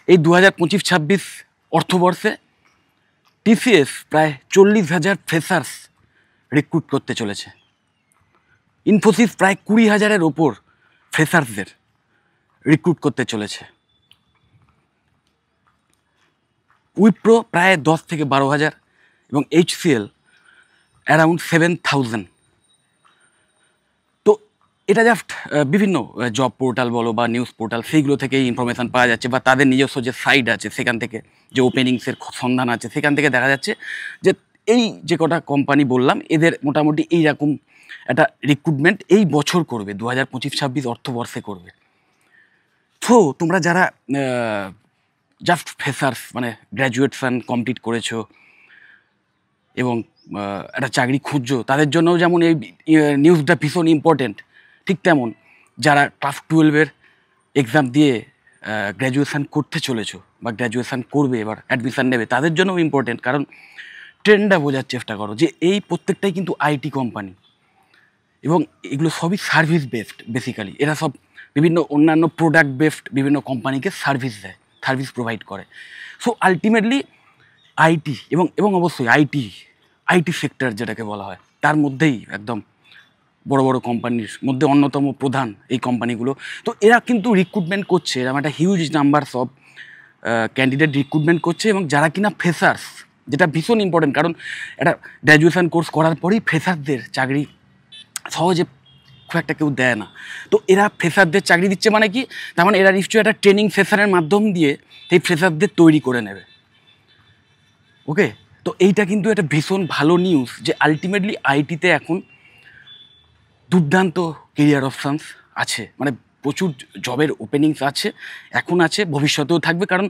এই 2025-26 অর্থবর্ষে টিসিএস প্রায় 40,000 freshers recruit করতে চলেছে। ইনফোসিস প্রায় 20,000-এর ওপর ফ্রেশার্সদের রিক্রুট করতে চলেছে। উইপ্রো প্রায় 10 থেকে 12,000 এবং HCL অ্যারাউন্ড 7,000। তো এটা জাস্ট বিভিন্ন জব পোর্টাল বলো বা নিউজ পোর্টাল সেইগুলো থেকে ইনফরমেশান পাওয়া যাচ্ছে, বা তাদের নিজস্ব যে সাইট আছে সেখান থেকে যে ওপেনিংসের সন্ধান আছে সেখান থেকে দেখা যাচ্ছে যে এই যে কটা কোম্পানি বললাম এদের মোটামুটি এইরকম একটা রিক্রুটমেন্ট এই বছর করবে, 2025-26 অর্থবর্ষে করবে। তো তোমরা যারা জাস্ট ফ্রেশার্স মানে গ্র্যাজুয়েশন কমপ্লিট করেছো এবং একটা চাকরি খুঁজছো, তাদের জন্যও যেমন এই নিউজটা ভীষণ ইম্পর্টেন্ট, ঠিক তেমন যারা ক্লাস 12-এর এক্সাম দিয়ে গ্র্যাজুয়েশান করতে চলেছো বা গ্র্যাজুয়েশান করবে এবার অ্যাডমিশান নেবে, তাদের জন্যও ইম্পর্টেন্ট। কারণ ট্রেন্ডটা বোঝার চেষ্টা করো যে এই প্রত্যেকটাই কিন্তু আইটি কোম্পানি এবং এগুলো সবই সার্ভিস বেসড। বেসিক্যালি এরা সব বিভিন্ন অন্যান্য প্রোডাক্ট বেসড বিভিন্ন কোম্পানিকে সার্ভিস দেয়, সার্ভিস প্রোভাইড করে। সো আলটিমেটলি আইটি এবং অবশ্যই আইটি সেক্টর যেটাকে বলা হয় তার মধ্যেই একদম বড় বড় কোম্পানির মধ্যে অন্যতম প্রধান এই কোম্পানিগুলো। তো এরা কিন্তু রিক্রুটমেন্ট করছে, এরকম একটা huge numbers of candidate recruitment করছে, এবং যারা কিনা ফ্রেশার্স, যেটা ভীষণ ইম্পর্টেন্ট। কারণ একটা গ্র্যাজুয়েশন কোর্স করার পরেই ফ্রেশারদের চাকরি সহজে খুব একটা কেউ দেয় না। তো এরা ফ্রেশারদের চাকরি দিচ্ছে মানে কি, তার মানে এরা নিশ্চয়ই একটা ট্রেনিং সেশনের মাধ্যম দিয়ে সেই ফ্রেশারদের তৈরি করে নেবে। ওকে, তো এইটা কিন্তু একটা ভীষণ ভালো নিউজ যে আলটিমেটলি আইটিতে এখন দুর্দান্ত কেরিয়ার অপশানস আছে, মানে প্রচুর জবের ওপেনিংস আছে, এখন আছে, ভবিষ্যতেও থাকবে। কারণ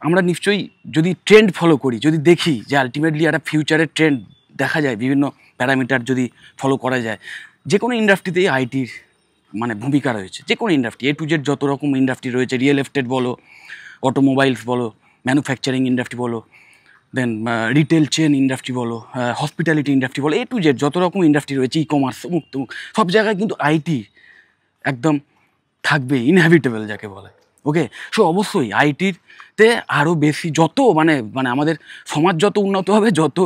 আমরা নিশ্চয়ই যদি ট্রেন্ড ফলো করি, যদি দেখি যে আলটিমেটলি একটা ফিউচারের ট্রেন্ড দেখা যায়, বিভিন্ন প্যারামিটার যদি ফলো করা যায়, যে কোনো ইন্ডাস্ট্রিতেই আইটির মানে ভূমিকা রয়েছে। যে কোনো ইন্ডাস্ট্রি A to Z যত রকম ইন্ডাস্ট্রি রয়েছে, রিয়েল এস্টেট বলো, অটোমোবাইলস বলো, ম্যানুফ্যাকচারিং ইন্ডাস্ট্রি বলো, দেন রিটেল চেন ইন্ডাস্ট্রি বলো, হসপিটালিটি ইন্ডাস্ট্রি বলো, A to Z যত রকম ইন্ডাস্ট্রি রয়েছে, ই কমার্স, সব জায়গায় কিন্তু আইটি একদম থাকবে, ইনহ্যাবিটেবল যাকে বলে। ওকে, সো অবশ্যই আইটিতে আরও বেশি যত মানে আমাদের সমাজ যত উন্নত হবে, যত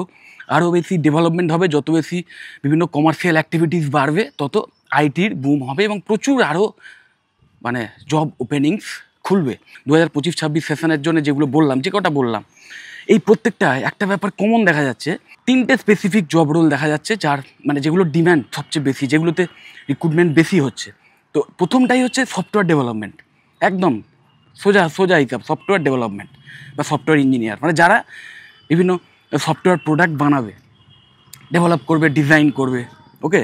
আরও বেশি ডেভেলপমেন্ট হবে, যত বেশি বিভিন্ন কমার্শিয়াল অ্যাক্টিভিটিস বাড়বে, তত আইটির বুম হবে এবং প্রচুর আরও মানে জব ওপেনিংস খুলবে। 2025-26 সেশনের জন্য যেগুলো বললাম, যে কটা বললাম, এই প্রত্যেকটায় একটা ব্যাপার কমন দেখা যাচ্ছে, 3টে স্পেসিফিক জব রোল দেখা যাচ্ছে, যার মানে যেগুলো ডিম্যান্ড সবচেয়ে বেশি, যেগুলোতে রিক্রুটমেন্ট বেশি হচ্ছে। তো প্রথমটাই হচ্ছে সফটওয়্যার ডেভেলপমেন্ট, একদম সোজা হিসাব, সফটওয়্যার ডেভেলপমেন্ট বা সফটওয়্যার ইঞ্জিনিয়ার, মানে যারা বিভিন্ন সফটওয়্যার প্রোডাক্ট বানাবে, ডেভেলপ করবে, ডিজাইন করবে। ওকে,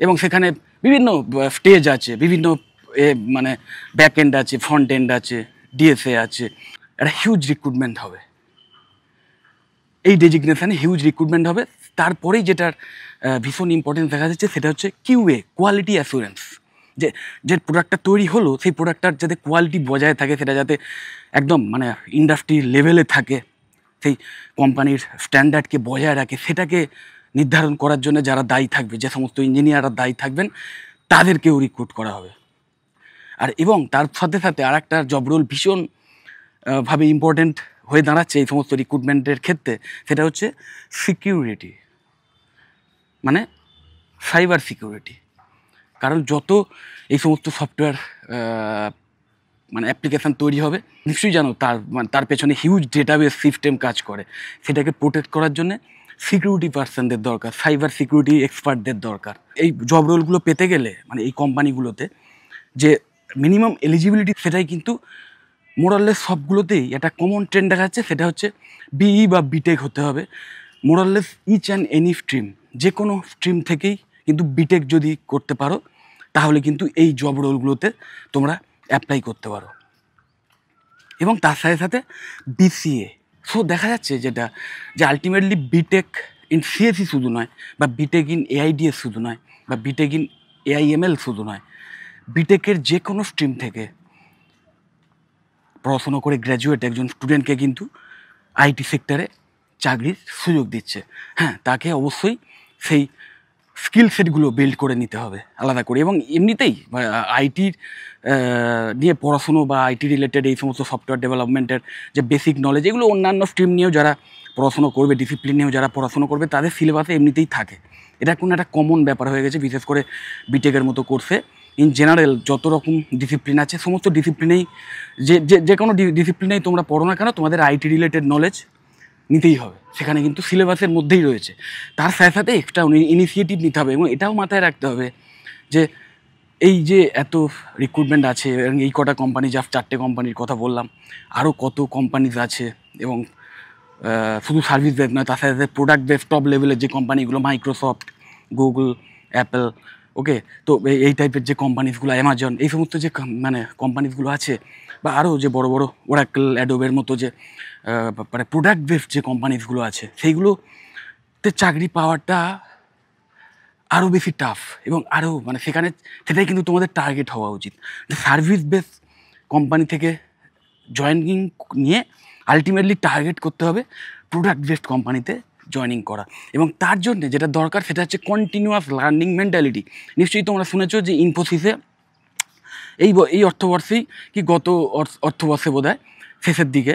এবং সেখানে বিভিন্ন স্টেজ আছে, বিভিন্ন মানে ব্যাক এন্ড আছে, ফ্রন্ট এন্ড আছে, ডিএসএ আছে, একটা হিউজ রিক্রুটমেন্ট হবে। এই ডেজিগনেশানে হিউজ রিক্রুটমেন্ট হবে। তারপরেই যেটার ভীষণ ইম্পর্টেন্স দেখা যাচ্ছে সেটা হচ্ছে কিউএ, কোয়ালিটি অ্যাসুরেন্স। যে প্রোডাক্টটা তৈরি হলো সেই প্রোডাক্টটার যাতে কোয়ালিটি বজায় থাকে, সেটা যাতে একদম মানে ইন্ডাস্ট্রি লেভেলে থাকে, সেই কোম্পানির স্ট্যান্ডার্ডকে বজায় রাখে, সেটাকে নির্ধারণ করার জন্য যারা দায়ী থাকবে, যে সমস্ত ইঞ্জিনিয়াররা দায়ী থাকবেন, তাদেরকেও রিক্রুট করা হবে। আর এবং তার সাথে সাথে আর একটা জব রোল ভীষণ ভাবে ইম্পর্টেন্ট হয়ে দাঁড়াচ্ছে এই সমস্ত রিক্রুটমেন্টের ক্ষেত্রে, সেটা হচ্ছে সিকিউরিটি, মানে সাইবার সিকিউরিটি। কারণ যত এই সমস্ত সফটওয়্যার মানে অ্যাপ্লিকেশান তৈরি হবে, নিশ্চয়ই জানো তার পেছনে হিউজ ডেটাবেস সিস্টেম কাজ করে, সেটাকে প্রোটেক্ট করার জন্যে সিকিউরিটি পার্সনদের দরকার, সাইবার সিকিউরিটি এক্সপার্টদের দরকার। এই জব রোলগুলো পেতে গেলে মানে এই কোম্পানিগুলোতে যে মিনিমাম এলিজিবিলিটি, সেটাই কিন্তু মোরাললেস সবগুলোতেই একটা কমন ট্রেন্ড দেখা যাচ্ছে, সেটা হচ্ছে বিই বা বিটেক হতে হবে। মোরাললেস ইচ অ্যান্ড এনি স্ট্রিম, যে কোনো স্ট্রিম থেকেই কিন্তু বিটেক যদি করতে পারো, তাহলে কিন্তু এই জব রোলগুলোতে তোমরা অ্যাপ্লাই করতে পারো। এবং তার সাথে সাথে বিসিএ। সো দেখা যাচ্ছে যেটা যে আলটিমেটলি বিটেক ইন সিএসি শুধু নয়, বা বিটেক ইন এআইডিএস শুধু নয়, বা বিটেক ইন এআইএমএল শুধু নয়, বিটেকের যে কোনো স্ট্রিম থেকে পড়াশুনো করে গ্র্যাজুয়েট একজন স্টুডেন্টকে কিন্তু আইটি সেক্টরে চাকরির সুযোগ দিচ্ছে। হ্যাঁ, তাকে অবশ্যই সেই স্কিল সেটগুলো বিল্ড করে নিতে হবে আলাদা করে। এবং এমনিতেই আইটির নিয়ে পড়াশুনো বা আইটি রিলেটেড এই সমস্ত সফটওয়্যার ডেভেলপমেন্টের যে বেসিক নলেজ, এগুলো অন্যান্য স্ট্রিম নিয়েও যারা পড়াশুনো করবে, ডিসিপ্লিন নিয়েও যারা পড়াশুনো করবে, তাদের সিলেবাসে এমনিতেই থাকে। এটা কোনো একটা কমন ব্যাপার হয়ে গেছে, বিশেষ করে বিটেকের মতো কোর্সে। ইন জেনারেল যত রকম ডিসিপ্লিন আছে, সমস্ত ডিসিপ্লিনেই যে কোনো ডিসিপ্লিনেই তোমরা পড়ো না কেন, তোমাদের আইটি রিলেটেড নলেজ নিতেই হবে। সেখানে কিন্তু সিলেবাসের মধ্যেই রয়েছে। তার সাথে সাথে এক্সট্রা ইনিশিয়েটিভ নিতে হবে। এবং এটাও মাথায় রাখতে হবে যে এই যে এত রিক্রুটমেন্ট আছে, এবং এই কটা কোম্পানি, যা 4টে কোম্পানির কথা বললাম, আরও কত কোম্পানিজ আছে। এবং শুধু সার্ভিস বেস নয়, তার সাথে সাথে প্রোডাক্ট বেস টপ লেভেলের যে কোম্পানিগুলো, মাইক্রোসফট, গুগল, অ্যাপেল, ওকে, তো এই টাইপের যে কোম্পানিজগুলো, অ্যামাজন, এই সমস্ত যে মানে কোম্পানিজগুলো আছে, বা আরও যে বড় বড় ওরাকল, অ্যাডোবের মতো যে মানে প্রোডাক্ট বেস যে কোম্পানিজগুলো আছে, সেইগুলোতে চাকরি পাওয়াটা আরও বেশি টাফ। এবং আরও মানে সেটাই কিন্তু তোমাদের টার্গেট হওয়া উচিত। সার্ভিস বেস কোম্পানি থেকে জয়েনিং নিয়ে আলটিমেটলি টার্গেট করতে হবে প্রোডাক্ট বেসড কোম্পানিতে জয়েনিং করা। এবং তার জন্য যেটা দরকার সেটা হচ্ছে কন্টিনিউয়াস লার্নিং মেন্টালিটি। নিশ্চয়ই তোমরা শুনেছো যে ইনফোসিসে এই অর্থবর্ষেই কি গত অর্থবর্ষে বোধহয় শেষের দিকে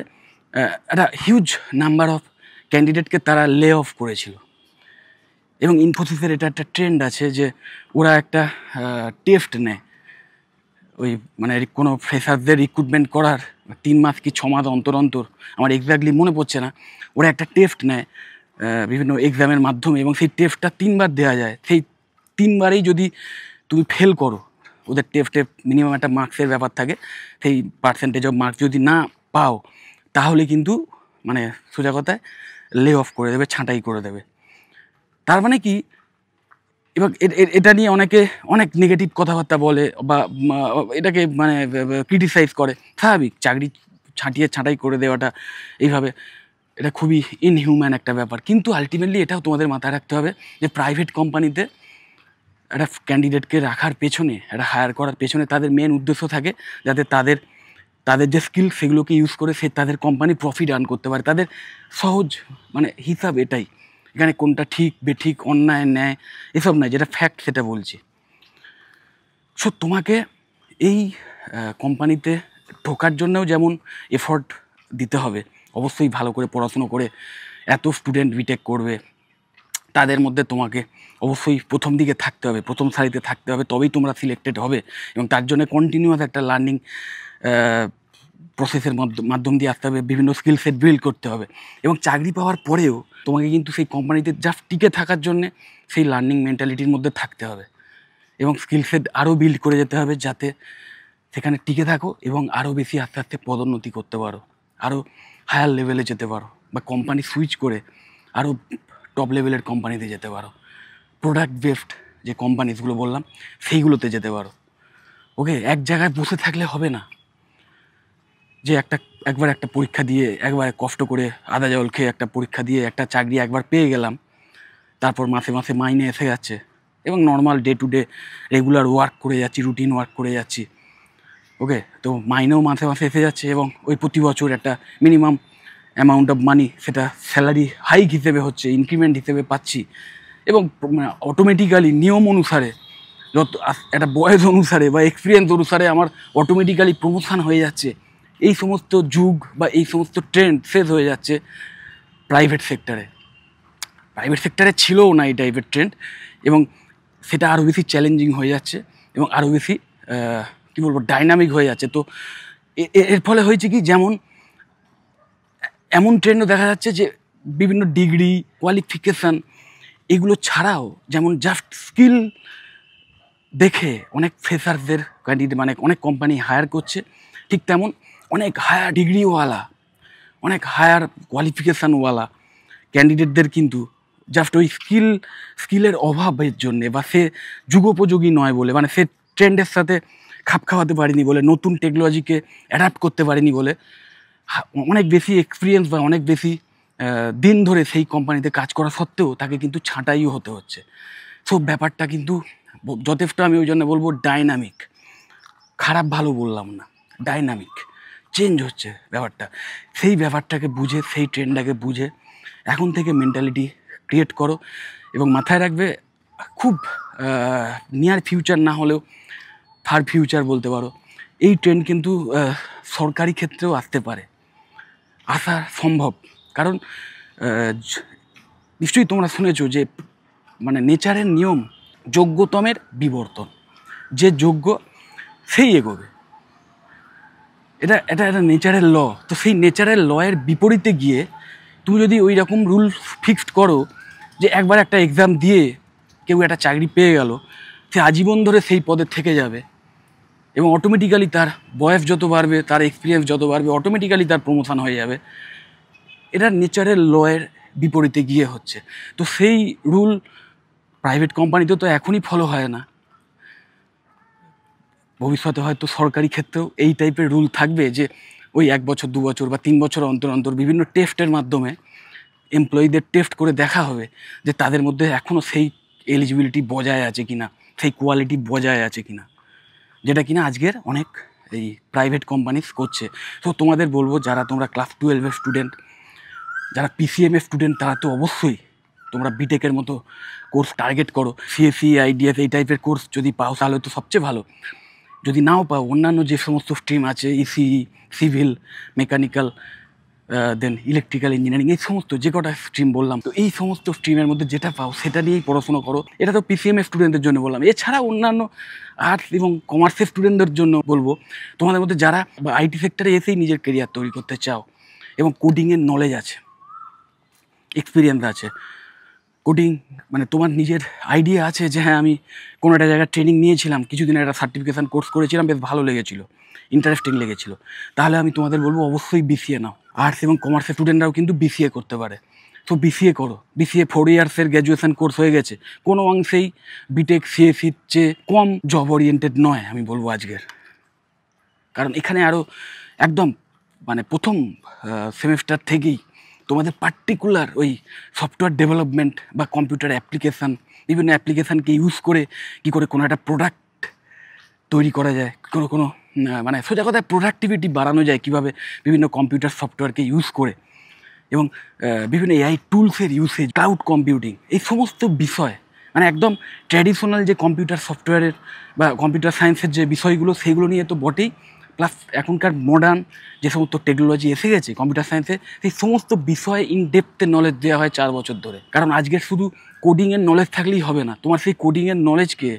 একটা হিউজ নাম্বার অফ ক্যান্ডিডেটকে তারা লে অফ করেছিল। এবং ইনফোসিসের এটা একটা ট্রেন্ড আছে যে ওরা একটা টেস্ট নেয়, ওই মানে কোনো ফ্রেশারদের রিক্রুটমেন্ট করার 3 মাস কি 6 মাস অন্তর অন্তর, আমার এক্স্যাক্টলি মনে পড়ছে না, ওরা একটা টেস্ট নেয় বিভিন্ন এক্সামের মাধ্যমে। এবং সেই টেস্টটা 3বার দেওয়া যায়। সেই 3বারেই যদি তুমি ফেল করো, ওদের টেস্টে মিনিমাম একটা মার্কসের ব্যাপার থাকে, সেই পার্সেন্টেজ অফ মার্কস যদি না পাও, তাহলে কিন্তু মানে সোজা কথায় লে অফ করে দেবে, ছাঁটাই করে দেবে। তার মানে কি, এবং এটা নিয়ে অনেকে অনেক নেগেটিভ কথাবার্তা বলে বা এটাকে মানে ক্রিটিসাইজ করে। স্বাভাবিক, চাকরি ছাঁটাই করে দেওয়াটা এইভাবে, এটা খুবই ইনহিউম্যান একটা ব্যাপার। কিন্তু আলটিমেটলি এটাও তোমাদের মাথায় রাখতে হবে যে প্রাইভেট কোম্পানিতে একটা ক্যান্ডিডেটকে রাখার পেছনে, একটা হায়ার করার পেছনে তাদের মেন উদ্দেশ্য থাকে যাতে তাদের যে স্কিল সেগুলোকে ইউজ করে তাদের কোম্পানি প্রফিট আর্ন করতে পারে। তাদের সহজ মানে হিসাব এটাই। এখানে কোনটা ঠিক বেঠিক, অন্যায় ন্যায় এসব নয়, যেটা ফ্যাক্ট সেটা বলছি। সো তোমাকে এই কোম্পানিতে ঢোকার জন্যও যেমন এফর্ট দিতে হবে, অবশ্যই ভালো করে পড়াশুনো করে এত স্টুডেন্ট বিটেক করবে, তাদের মধ্যে তোমাকে অবশ্যই প্রথম দিকে থাকতে হবে, প্রথম সারিতে থাকতে হবে, তবেই তোমরা সিলেক্টেড হবে। এবং তার জন্য কন্টিনিউয়াস একটা লার্নিং প্রসেসের মাধ্যম দিয়ে আসতে হবে, বিভিন্ন স্কিল সেট বিল্ড করতে হবে। এবং চাকরি পাওয়ার পরেও তোমাকে কিন্তু সেই কোম্পানিতে জাস্ট টিকে থাকার জন্যে সেই লার্নিং মেন্টালিটির মধ্যে থাকতে হবে এবং স্কিল সেট আরও বিল্ড করে যেতে হবে, যাতে সেখানে টিকে থাকো এবং আরও বেশি আস্তে আস্তে পদোন্নতি করতে পারো, আরও হায়ার লেভেলে যেতে পারো, বা কোম্পানি সুইচ করে আরও টপ লেভেলের কোম্পানিতে যেতে পারো, প্রোডাক্ট বেসড যে কোম্পানিজগুলো বললাম সেইগুলোতে যেতে পারো। ওকে, এক জায়গায় বসে থাকলে হবে না যে একবার একটা পরীক্ষা দিয়ে, একবার কষ্ট করে আদা জল খেয়ে একটা পরীক্ষা দিয়ে একটা চাকরি একবার পেয়ে গেলাম, তারপর মাসে মাসে মাইনে এসে যাচ্ছে এবং normal day to day regular work করে যাচ্ছি, রুটিন ওয়ার্ক করে যাচ্ছি। ওকে, তো মাইনেও মাসে মাসে এসে যাচ্ছে এবং ওই প্রতি বছর একটা মিনিমাম অ্যামাউন্ট অফ মানি সেটা স্যালারি হাইক হিসেবে হচ্ছে, ইনক্রিমেন্ট হিসেবে পাচ্ছি। এবং অটোমেটিক্যালি নিয়ম অনুসারে, যত একটা বয়স অনুসারে বা এক্সপিরিয়েন্স অনুসারে আমার অটোমেটিক্যালি প্রমোশন হয়ে যাচ্ছে। এই সমস্ত যুগ বা এই সমস্ত ট্রেন্ড শেষ হয়ে যাচ্ছে প্রাইভেট সেক্টরে ছিলও না এই টাইপের ট্রেন্ড, এবং সেটা আরও বেশি চ্যালেঞ্জিং হয়ে যাচ্ছে এবং আরও বেশি কী বলবো ডাইনামিক হয়ে যাচ্ছে। তো এর ফলে হয়েছে কি, যেমন এমন ট্রেন্ডও দেখা যাচ্ছে যে বিভিন্ন ডিগ্রি, কোয়ালিফিকেশান এগুলো ছাড়াও যেমন জাস্ট স্কিল দেখে অনেক ফ্রেশারদের ক্যান্ডিডেট মানে অনেক কোম্পানি হায়ার করছে, ঠিক তেমন অনেক হায়ার ডিগ্রিওয়ালা, অনেক হায়ার কোয়ালিফিকেশানওয়ালা ক্যান্ডিডেটদের কিন্তু জাস্ট ওই স্কিলের অভাবের জন্যে, বা সে যুগোপযোগী নয় বলে, মানে সে ট্রেন্ডের সাথে খাপ খাওয়াতে পারেনি বলে, নতুন টেকনোলজিকে অ্যাডাপ্ট করতে পারেনি বলে, অনেক বেশি এক্সপিরিয়েন্স বা অনেক বেশি দিন ধরে সেই কোম্পানিতে কাজ করা সত্ত্বেও তাকে কিন্তু ছাঁটাইও হতে হচ্ছে। সো ব্যাপারটা কিন্তু যথেষ্ট, আমি ওই জন্য বলবো ডাইনামিক, খারাপ ভালো বললাম না, ডাইনামিক চেঞ্জ হচ্ছে ব্যাপারটা। সেই ব্যাপারটাকে বুঝে, সেই ট্রেন্ডটাকে বুঝে এখন থেকে মেন্টালিটি ক্রিয়েট করো। এবং মাথায় রাখবে, খুব নিয়ার ফিউচার না হলেও ফার ফিউচার বলতে পারো, এই ট্রেন্ড কিন্তু সরকারি ক্ষেত্রেও আসতে পারে, আসা সম্ভব। কারণ নিশ্চয়ই তোমরা শুনেছো যে মানে নেচারের নিয়ম যোগ্যতমের বিবর্তন, যে যোগ্য সেই এগোবে, এটা এটা একটা নেচারের ল। তো সেই নেচারের লয়ের বিপরীতে গিয়ে তুমি যদি ওই রকম রুল ফিক্সড করো যে একবার একটা এক্সাম দিয়ে কেউ একটা চাকরি পেয়ে গেল, সে আজীবন ধরে সেই পদে থেকে যাবে এবং অটোমেটিক্যালি তার বয়স যত বাড়বে, তার এক্সপিরিয়েন্স যত বাড়বে, অটোমেটিক্যালি তার প্রমোশন হয়ে যাবে, এটা নেচারের লয়ের বিপরীতে গিয়ে হচ্ছে। তো সেই রুল প্রাইভেট কোম্পানিতে তো এখনই ফলো হয় না, ভবিষ্যতে হয়তো সরকারি ক্ষেত্রেও এই টাইপের রুল থাকবে যে ওই 1 বছর 2 বছর বা 3 বছর অন্তর অন্তর বিভিন্ন টেস্টের মাধ্যমে এমপ্লয়ীদের টেস্ট করে দেখা হবে যে তাদের মধ্যে এখনও সেই এলিজিবিলিটি বজায় আছে কিনা, সেই কোয়ালিটি বজায় আছে কিনা, যেটা কিনা আজকের অনেক এই প্রাইভেট কোম্পানিজ করছে। তো তোমাদের বলবো, যারা তোমরা ক্লাস 12-এর স্টুডেন্ট, যারা পিসিএমএ স্টুডেন্ট, তারা তো অবশ্যই তোমরা বিটেকের মতো কোর্স টার্গেট করো। সিএসসি, আইডিএস এই টাইপের কোর্স যদি পাও তাহলে তো সবচেয়ে ভালো। যদি নাও পাও, অন্যান্য যে সমস্ত স্ট্রিম আছে, ইসিই, সিভিল, মেকানিক্যাল, দেন ইলেকট্রিক্যাল ইঞ্জিনিয়ারিং, এই সমস্ত যে কটা স্ট্রিম বললাম, তো এই সমস্ত স্ট্রিমের মধ্যে যেটা পাও সেটা নিয়েই পড়াশোনা করো। এটা তো পিসিএমএ স্টুডেন্টদের জন্য বললাম। এছাড়া অন্যান্য আর্টস এবং কমার্সের স্টুডেন্টদের জন্য বলবো, তোমাদের মধ্যে যারা আইটি সেক্টরে এসেই নিজের কেরিয়ার তৈরি করতে চাও এবং কোডিংয়ের নলেজ আছে, এক্সপিরিয়েন্স আছে, কোডিং মানে তোমার নিজের আইডিয়া আছে যে হ্যাঁ আমি কোনো একটা জায়গায় ট্রেনিং নিয়েছিলাম, কিছুদিন একটা সার্টিফিকেশান কোর্স করেছিলাম, বেশ ভালো লেগেছিলো, ইন্টারেস্টিং লেগেছিলো, তাহলে আমি তোমাদের বলবো অবশ্যই বিসিএ নাও। আর্টস এবং কমার্সের স্টুডেন্টরাও কিন্তু বিসিএ করতে পারে। তো বিসিএ করো। বিসিএ 4 ইয়ার্সের গ্র্যাজুয়েশন কোর্স হয়ে গেছে, কোনো অংশেই বিটেক সিএসির চেয়ে কম জব ওরিয়েন্টেড নয় আমি বলবো আজকের। কারণ এখানে আরও একদম মানে প্রথম সেমেস্টার থেকেই তোমাদের পার্টিকুলার ওই সফটওয়্যার ডেভেলপমেন্ট বা কম্পিউটার অ্যাপ্লিকেশান, বিভিন্ন অ্যাপ্লিকেশানকে ইউজ করে কী করে কোনো একটা প্রোডাক্ট তৈরি করা যায়, কোনো মানে সোজা কথায় প্রোডাক্টিভিটি বাড়ানো যায় কীভাবে বিভিন্ন কম্পিউটার সফটওয়্যারকে ইউজ করে, এবং বিভিন্ন এআই টুলসের ইউসেজ, ক্লাউড কম্পিউটিং, এই সমস্ত বিষয় মানে একদম ট্র্যাডিশনাল যে কম্পিউটার সফটওয়্যারের বা কম্পিউটার সায়েন্সের যে বিষয়গুলো, সেগুলো নিয়ে তো বটেই, প্লাস এখনকার মডার্ন যে সমস্ত টেকনোলজি এসে গেছে কম্পিউটার সায়েন্সে, সেই সমস্ত বিষয়ে ইন ডেপথে নলেজ দেওয়া হয় 4 বছর ধরে। কারণ আজকের শুধু কোডিংয়ের নলেজ থাকলেই হবে না, তোমার সেই কোডিংয়ের নলেজকে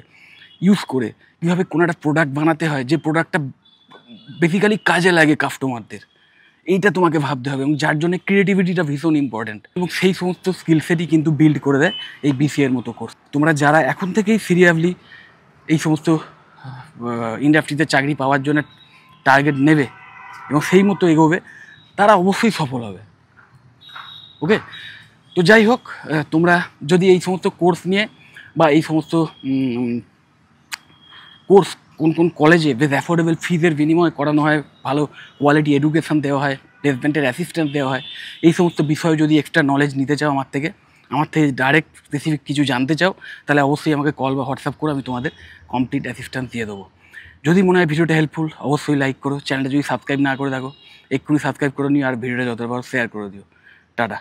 ইউজ করে কীভাবে কোনো একটা প্রোডাক্ট বানাতে হয়, যে প্রোডাক্টটা বেসিক্যালি কাজে লাগে কাস্টমারদের, এইটা তোমাকে ভাবতে হবে, এবং যার জন্য ক্রিয়েটিভিটিটা ভীষণ ইম্পর্ট্যান্ট, এবং সেই সমস্ত স্কিলসেটই কিন্তু বিল্ড করে দেয় এই বিসিএর মতো কোর্স। তোমরা যারা এখন থেকেই সিরিয়াসলি এই সমস্ত ইন্ডাস্ট্রিতে চাকরি পাওয়ার জন্য টার্গেট নেবে এবং সেই মতো এগোবে, তারা অবশ্যই সফল হবে। ওকে, তো যাই হোক, তোমরা যদি এই সমস্ত কোর্স নিয়ে বা এই সমস্ত কোর্স কোন কোন কলেজে বেশ অ্যাফোর্ডেবল ফিজের বিনিময়ে করানো হয়, ভালো কোয়ালিটি এডুকেশান দেওয়া হয়, প্লেসমেন্টের অ্যাসিস্ট্যান্স দেওয়া হয়, এই সমস্ত বিষয়ে যদি এক্সট্রা নলেজ নিতে চাও আমার থেকে ডাইরেক্ট স্পেসিফিক কিছু জানতে চাও, তাহলে অবশ্যই আমাকে কল বা হোয়াটসঅ্যাপ করে আমি তোমাদের কমপ্লিট অ্যাসিস্ট্যান্স দিয়ে দেবো। যদি মনে হয় ভিডিওটা হেল্পফুল, অবশ্যই লাইক করো। চ্যানেলটা যদি সাবস্ক্রাইব না করে থাকো, এক্ষুনি সাবস্ক্রাইব করে নিও, আর ভিডিওটা যতবার শেয়ার করে দিও। টাটা।